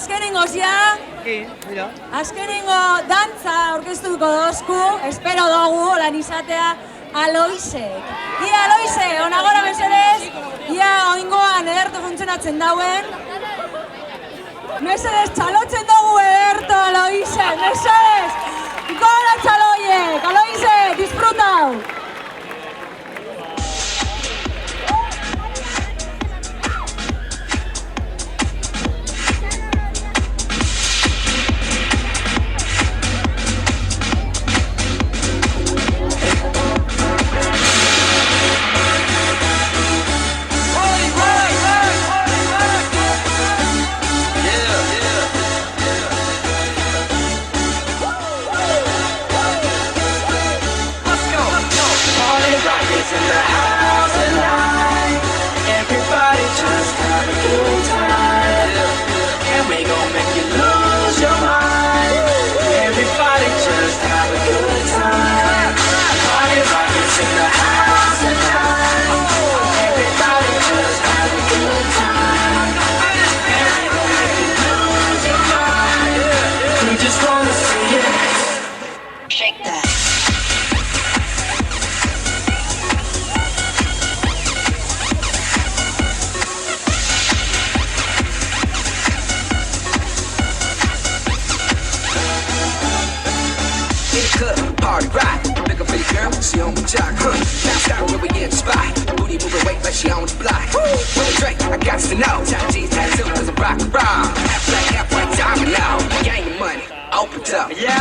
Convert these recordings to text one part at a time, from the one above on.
azkenengo zia. Azkenengo dantza orkestuko dozku, espero dugu lan izatea Aloisek. Ia Aloise, onagora mesedez, ia oingoan ederto funtzionatzen dauen. Mesedez, txalotzen dugu ederto Aloise, mesedez! Gora txaloiek, Aloise, disfrutau! Party rock, make a pretty girl, she on the jock, Now start where we in the spot, booty moving weight like she on the block. With a drink, I got to know, Chinese tattoo cause I'm rock and roll. Half black, half white, diamond now, gang of money, open up. Yeah,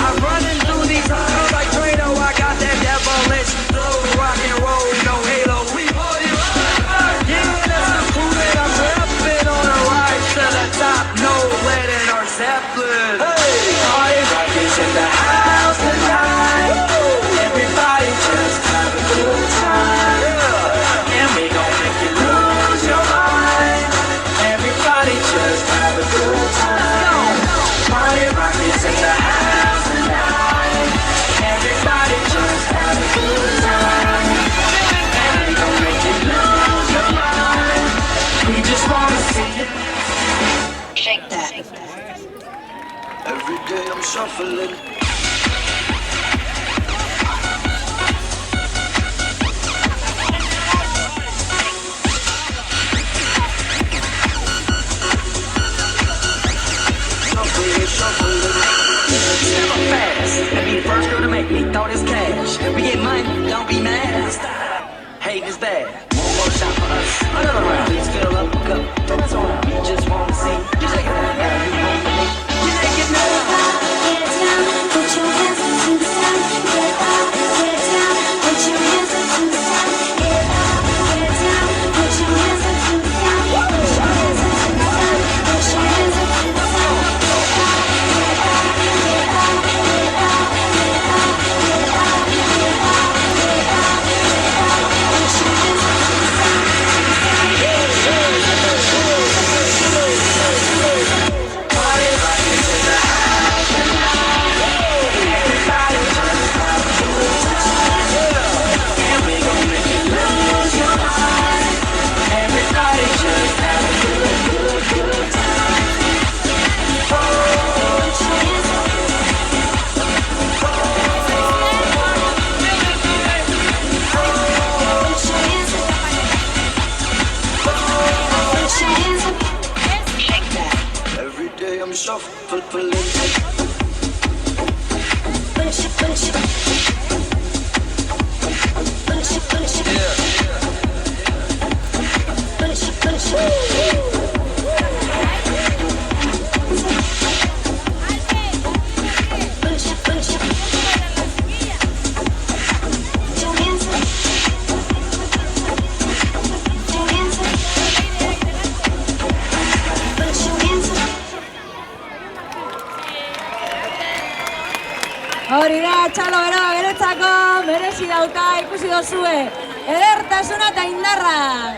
I'm running through these halls like Trado, I got that devilish flow, rock and roll, no halo, we party rock. Yeah, that's the crew that I'm repping on the rise to the top, no lead in our Zeppelin. Hey, party rock is in the house tonight. Everybody just have a good time. And we gon' make you lose your mind. Everybody just have a good time. Party rock is in the house tonight. Everybody just have a good time. And we gon' make you lose your mind. We just wanna see you shake that. Every day I'm shuffling. Never fast, and be the first girl to make me throw this cash. We get money, don't be mad. Hate is bad. One more shot for us. Another round. Please fill up a cup. That's all. We just wanna see you shake it out. Now you home with me. You take it now. Get down, put your hands up to the sun. Get up, get down, put your hands up to the sun. Get up, get down, put your hands up to the sun. Put your hands up to the sun. Put your hands up to the sun. Every day I'm shuffling. Hori da, txalo bero, beretzako, merezi dauka ikusi dozue. Edertasuna eta indarra!